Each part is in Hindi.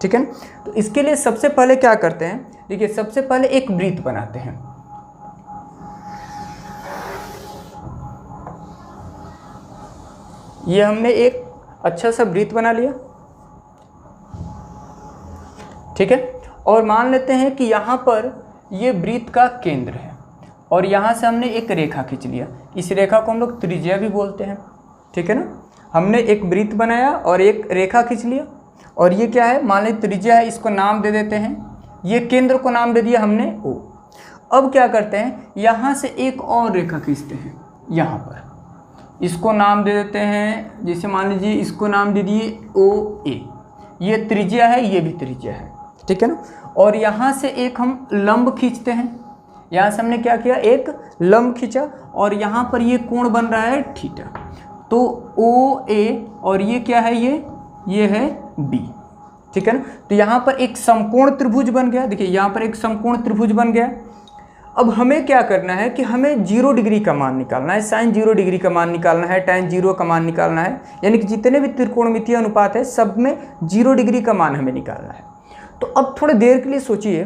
ठीक है ना। तो इसके लिए सबसे पहले क्या करते हैं, देखिए सबसे पहले एक वृत्त बनाते हैं। ये हमने एक अच्छा सा वृत्त बना लिया, ठीक है। और मान लेते हैं कि यहाँ पर ये वृत्त का केंद्र है और यहाँ से हमने एक रेखा खींच लिया। इस रेखा को हम लोग त्रिज्या भी बोलते हैं, ठीक है ना। हमने एक वृत्त बनाया और एक रेखा खींच लिया और ये क्या है, मान लीजिए त्रिज्या है, इसको नाम दे देते हैं। ये केंद्र को नाम दे दिया हमने O। अब क्या करते हैं, यहाँ से एक और रेखा खींचते हैं, यहाँ पर इसको नाम दे देते हैं, जैसे मान लीजिए इसको नाम दे दिए OA। ये त्रिज्या है, ये भी त्रिज्या है, ठीक है ना। और यहाँ से एक हम लंब खींचते हैं, यहाँ से हमने क्या किया, एक लंब खींचा और यहाँ पर ये कोण बन रहा है थीटा। तो OA और ये क्या है, ये है B, ठीक है ना। तो यहाँ पर एक समकोण त्रिभुज बन गया। देखिए यहाँ पर एक समकोण त्रिभुज बन गया। अब हमें क्या करना है कि हमें 0 डिग्री का मान निकालना है, sin 0 डिग्री का मान निकालना है, tan 0 का मान निकालना है, यानी कि जितने भी त्रिकोणमितीय अनुपात है सब में 0 डिग्री का मान हमें निकालना है। तो अब थोड़ी देर के लिए सोचिए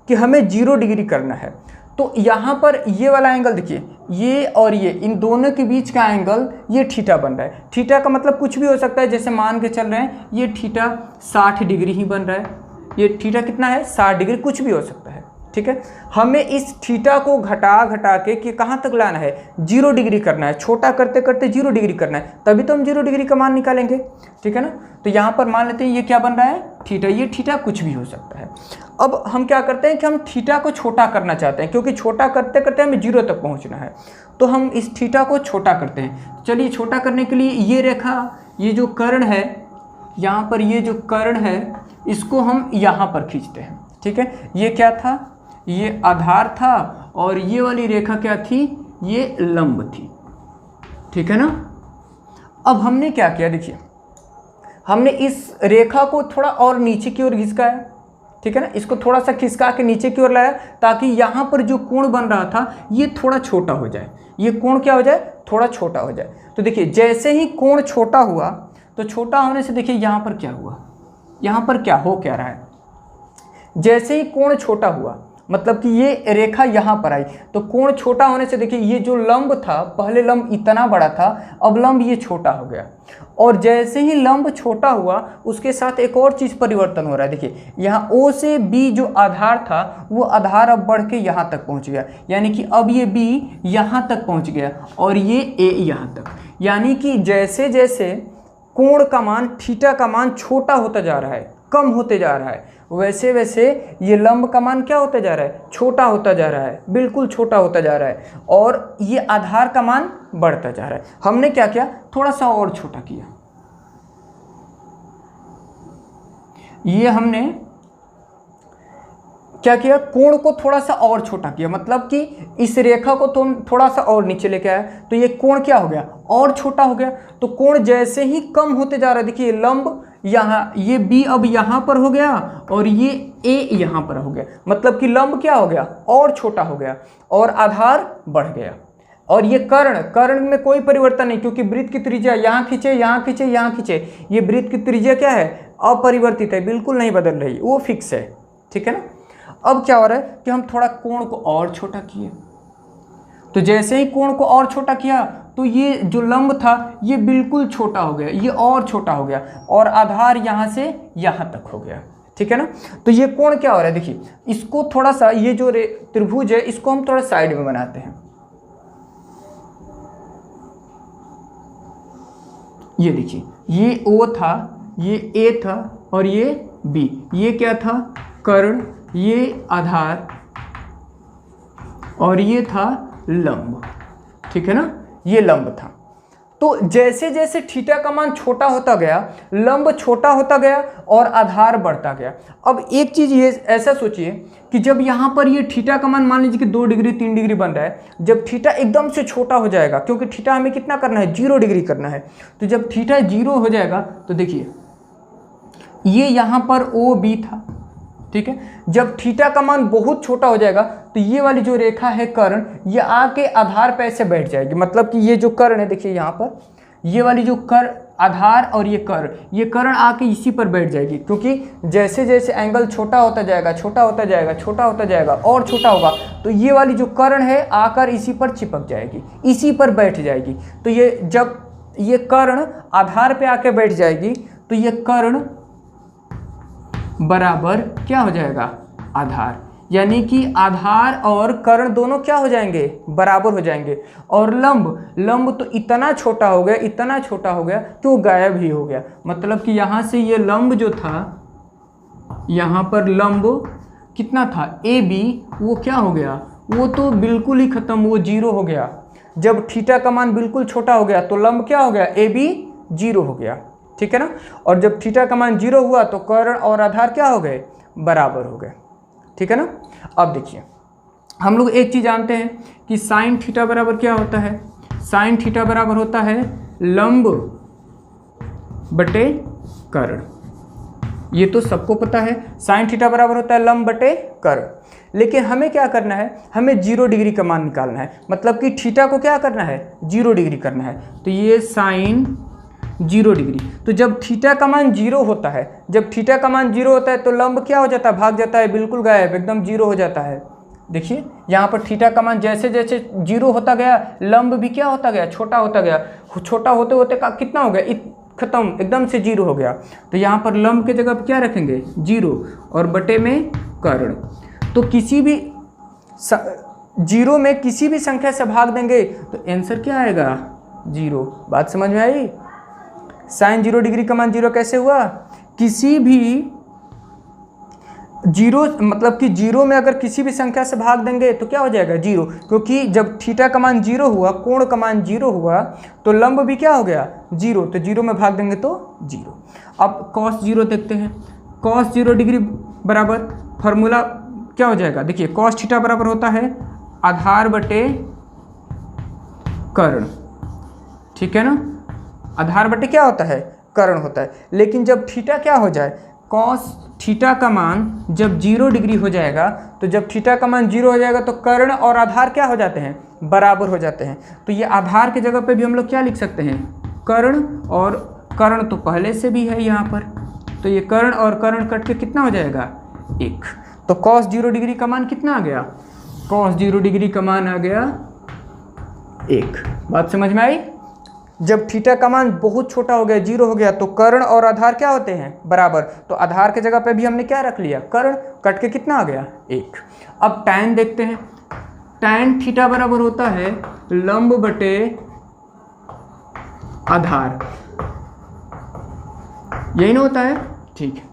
कि हमें 0 डिग्री करना है। तो यहाँ पर ये वाला एंगल देखिए, ये और ये इन दोनों के बीच का एंगल ये थीटा बन रहा है। थीटा का मतलब कुछ भी हो सकता है, जैसे मान के चल रहे हैं ये थीटा 60 डिग्री ही बन रहा है। ये थीटा कितना है, 60 डिग्री, कुछ भी हो सकता है, ठीक है। हमें इस थीटा को घटा के कि कहाँ तक लाना है, 0 डिग्री करना है। छोटा करते करते 0 डिग्री करना है, तभी तो हम 0 डिग्री का मान निकालेंगे, ठीक है ना। तो यहाँ पर मान लेते हैं ये क्या बन रहा है, थीटा। ये थीटा कुछ भी हो सकता है। अब हम क्या करते हैं कि हम थीटा को छोटा करना चाहते हैं, क्योंकि छोटा करते करते हमें 0 तक पहुँचना है। तो हम इस थीटा को छोटा करते हैं। चलिए छोटा करने के लिए ये रेखा, ये जो कर्ण है, यहाँ पर ये जो कर्ण है इसको हम यहाँ पर खींचते हैं, ठीक है। ये क्या था, ये आधार था और ये वाली रेखा क्या थी, ये लंब थी, ठीक है ना। अब हमने क्या किया, देखिए हमने इस रेखा को थोड़ा और नीचे की ओर खिसकाया, ठीक है ना। इसको थोड़ा सा खिसका के नीचे की ओर लाया ताकि यहाँ पर जो कोण बन रहा था ये थोड़ा छोटा हो जाए। ये कोण क्या हो जाए, थोड़ा छोटा हो जाए। तो देखिए जैसे ही कोण छोटा हुआ तो छोटा होने से देखिए यहाँ पर क्या हुआ, यहाँ पर क्या हो क्या रहा है, जैसे ही कोण छोटा हुआ मतलब कि ये रेखा यहाँ पर आई तो कोण छोटा होने से देखिए ये जो लंब था, पहले लंब इतना बड़ा था, अब लंब ये छोटा हो गया। और जैसे ही लंब छोटा हुआ उसके साथ एक और चीज़ परिवर्तन हो रहा है। देखिए यहाँ O से B जो आधार था वो आधार अब बढ़ के यहाँ तक पहुँच गया, यानी कि अब ये B यहाँ तक पहुँच गया और ये A यहाँ तक। यानी कि जैसे जैसे कोण का मान, थीटा का मान छोटा होता जा रहा है, कम होते जा रहा है, वैसे वैसे ये लंब का मान क्या होता जा रहा है, छोटा होता जा रहा है, बिल्कुल छोटा होता जा रहा है। और ये आधार का मान बढ़ता जा रहा है। हमने क्या किया, थोड़ा सा और छोटा किया। ये हमने क्या किया, कोण को थोड़ा सा और छोटा किया, मतलब कि इस रेखा को तो थोड़ा सा और नीचे लेके आया तो ये कोण क्या हो गया, और छोटा हो गया। तो कोण जैसे ही कम होते जा रहा है, देखिए लंब यहाँ, ये B अब यहाँ पर हो गया और ये A यहाँ पर हो गया, मतलब कि लंब क्या हो गया, और छोटा हो गया और आधार बढ़ गया। और ये कर्ण में कोई परिवर्तन नहीं, क्योंकि वृत्त की त्रिज्या यहाँ खींचे, यहाँ खींचे, यहाँ खींचे, ये वृत्त की त्रिज्या क्या है, अपरिवर्तित है, बिल्कुल नहीं बदल रही, वो फिक्स है, ठीक है ना। अब क्या हो रहा है कि हम थोड़ा कोण को और छोटा किए, तो जैसे ही कोण को और छोटा किया तो ये जो लंब था ये बिल्कुल छोटा हो गया, ये और छोटा हो गया और आधार यहाँ से यहाँ तक हो गया, ठीक है ना। तो ये कोण क्या हो रहा है, देखिए इसको थोड़ा सा, ये जो त्रिभुज है इसको हम थोड़ा साइड में बनाते हैं। ये देखिए ये O था, ये A था और ये B, ये क्या था, कर्ण, ये आधार और ये था लंब, ठीक है ना, ये लंब था। तो जैसे जैसे थीटा का मान छोटा होता गया, लंब छोटा होता गया और आधार बढ़ता गया। अब एक चीज़ ये ऐसा सोचिए कि जब यहाँ पर ये थीटा का मान मान लीजिए कि 2 डिग्री 3 डिग्री बन रहा है, जब थीटा एकदम से छोटा हो जाएगा, क्योंकि थीटा हमें कितना करना है, 0 डिग्री करना है, तो जब थीटा 0 हो जाएगा तो देखिए ये यहाँ पर OB था, ठीक है। जब थीटा का मान बहुत छोटा हो जाएगा तो ये वाली जो रेखा है कर्ण, ये आके आधार पे ऐसे बैठ जाएगी, मतलब कि ये जो कर्ण है देखिए यहाँ पर, ये वाली जो आधार और ये कर्ण आके इसी पर बैठ जाएगी, क्योंकि जैसे जैसे एंगल छोटा होता जाएगा, छोटा होता जाएगा, छोटा होता जाएगा और छोटा होगा, तो ये वाली जो कर्ण है आकर इसी पर चिपक जाएगी, इसी पर बैठ जाएगी। तो ये जब ये कर्ण आधार पे आके बैठ जाएगी तो ये कर्ण बराबर क्या हो जाएगा, आधार, यानी कि आधार और कर्ण दोनों क्या हो जाएंगे, बराबर हो जाएंगे। और लंब तो इतना छोटा हो गया, इतना छोटा हो गया कि वो गायब ही हो गया। मतलब कि यहाँ से ये लंब जो था, यहाँ पर लंब कितना था, ए बी, वो क्या हो गया, वो तो बिल्कुल ही खत्म, वो 0 हो गया। जब थीटा का मान बिल्कुल छोटा हो गया तो लंब क्या हो गया, ए बी 0 हो गया, ठीक है ना। और जब थीटा का मान 0 हुआ तो कर्ण और आधार क्या हो गए, बराबर हो गए, ठीक है ना। अब देखिए हम लोग एक चीज़ जानते हैं कि साइन थीटा बराबर क्या होता है, साइन थीटा बराबर होता है लंब बटे कर्ण, ये तो सबको पता है, साइन थीटा बराबर होता है लंब बटे कर्ण। लेकिन हमें क्या करना है, हमें 0 डिग्री का मान निकालना है, मतलब कि थीटा को क्या करना है, 0 डिग्री करना है। तो ये साइन 0 डिग्री, तो जब थीटा का मान 0 होता है, जब थीटा का मान 0 होता है तो लंब क्या हो जाता है, भाग जाता है, बिल्कुल गायब, एकदम 0 हो जाता है। देखिए यहाँ पर थीटा का मान जैसे जैसे 0 होता गया, लंब भी क्या होता गया, छोटा होता गया, छोटा होते होते का कितना हो गया, खत्म, एकदम से 0 हो गया। तो यहाँ पर लंब के जगह पर क्या रखेंगे, 0, और बटे में कर्ण। तो किसी भी 0 में किसी भी संख्या से भाग देंगे तो आंसर क्या आएगा, 0। बात समझ में आई। साइन 0 डिग्री का मान 0 कैसे हुआ, किसी भी 0, मतलब कि 0 में अगर किसी भी संख्या से भाग देंगे तो क्या हो जाएगा, 0, क्योंकि जब थीटा का मान 0 हुआ, कोण का मान 0 हुआ, तो लंब भी क्या हो गया, 0, तो 0 में भाग देंगे तो 0। अब cos 0 देखते हैं, cos 0 डिग्री बराबर फॉर्मूला क्या हो जाएगा, देखिए cos थीटा बराबर होता है आधार बटे कर्ण, ठीक है ना, आधार बटे क्या होता है, कर्ण होता है। लेकिन जब थीटा क्या हो जाए, cos थीटा का मान जब 0 डिग्री हो जाएगा, तो जब थीटा का मान 0 हो जाएगा तो कर्ण और आधार क्या हो जाते हैं, बराबर हो जाते हैं। तो ये आधार के जगह पे भी हम लोग क्या लिख सकते हैं, कर्ण, और कर्ण तो पहले से भी है यहाँ पर, तो ये कर्ण और कर्ण कट के कितना हो जाएगा, 1। तो cos 0 डिग्री का मान कितना आ गया, cos 0 डिग्री का मान आ गया 1। बात समझ में आई। जब थीटा का मान बहुत छोटा हो गया, 0 हो गया, तो कर्ण और आधार क्या होते हैं, बराबर। तो आधार के जगह पे भी हमने क्या रख लिया, कर्ण, कट के कितना आ गया, 1। अब tan देखते हैं, tan थीटा बराबर होता है लंब बटे आधार, यही ना होता है, ठीक है।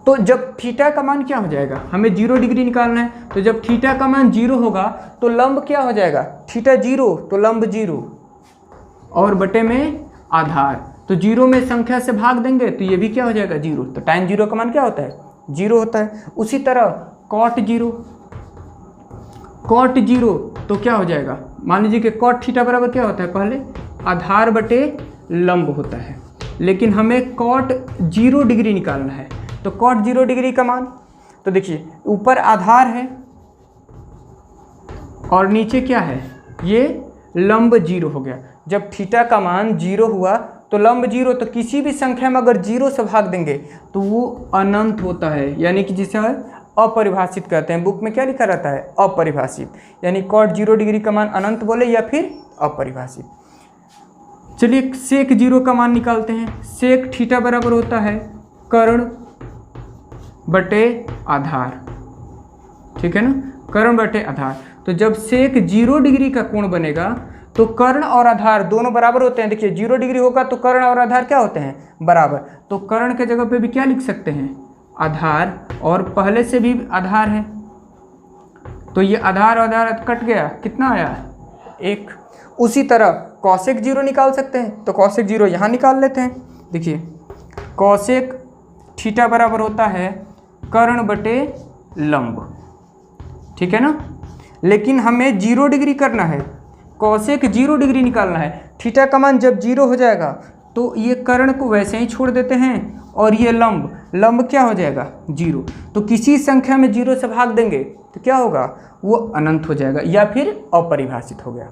तो जब थीटा का मान क्या हो जाएगा, हमें 0 डिग्री निकालना है, तो जब थीटा का मान 0 होगा तो लंब क्या हो जाएगा, थीटा 0 तो लंब 0, और बटे में आधार, तो 0 में संख्या से भाग देंगे तो ये भी क्या हो जाएगा, 0। तो tan 0 का मान क्या होता है, 0 होता है। उसी तरह cot 0 तो क्या हो जाएगा, मान लीजिए कि cot थीटा बराबर क्या होता है, पहले आधार बटे लंब होता है, लेकिन हमें cot 0 डिग्री निकालना है। तो cot 0 डिग्री का मान, तो देखिए ऊपर आधार है और नीचे क्या है, ये लंब 0 हो गया। जब थीटा का मान 0 हुआ तो लंब 0, तो किसी भी संख्या में अगर 0 से भाग देंगे तो वो अनंत होता है, यानी कि जिसे अपरिभाषित कहते हैं। बुक में क्या लिखा रहता है, अपरिभाषित, यानी cot 0 डिग्री का मान अनंत बोले या फिर अपरिभाषित। चलिए sec 0 का मान निकालते हैं। sec थीटा बराबर होता है कर्ण बटे आधार, ठीक है ना, कर्ण बटे आधार। तो जब sec 0 डिग्री का कोण बनेगा तो कर्ण और आधार दोनों बराबर होते हैं। देखिए 0 डिग्री होगा तो कर्ण और आधार क्या होते हैं, बराबर। तो कर्ण के जगह पे भी क्या लिख सकते हैं, आधार, और पहले से भी आधार है, तो ये आधार आधार कट गया, कितना आया, 1। उसी तरह cosec 0 निकाल सकते हैं, तो cosec 0 यहाँ निकाल लेते हैं। देखिए cosec थीटा बराबर होता है कर्ण बटे लंब, ठीक है ना। लेकिन हमें 0 डिग्री करना है, cosec 0 डिग्री निकालना है। थीटा का मान जब 0 हो जाएगा तो ये कर्ण को वैसे ही छोड़ देते हैं, और ये लंब क्या हो जाएगा, 0। तो किसी संख्या में 0 से भाग देंगे तो क्या होगा, वो अनंत हो जाएगा या फिर अपरिभाषित हो गया।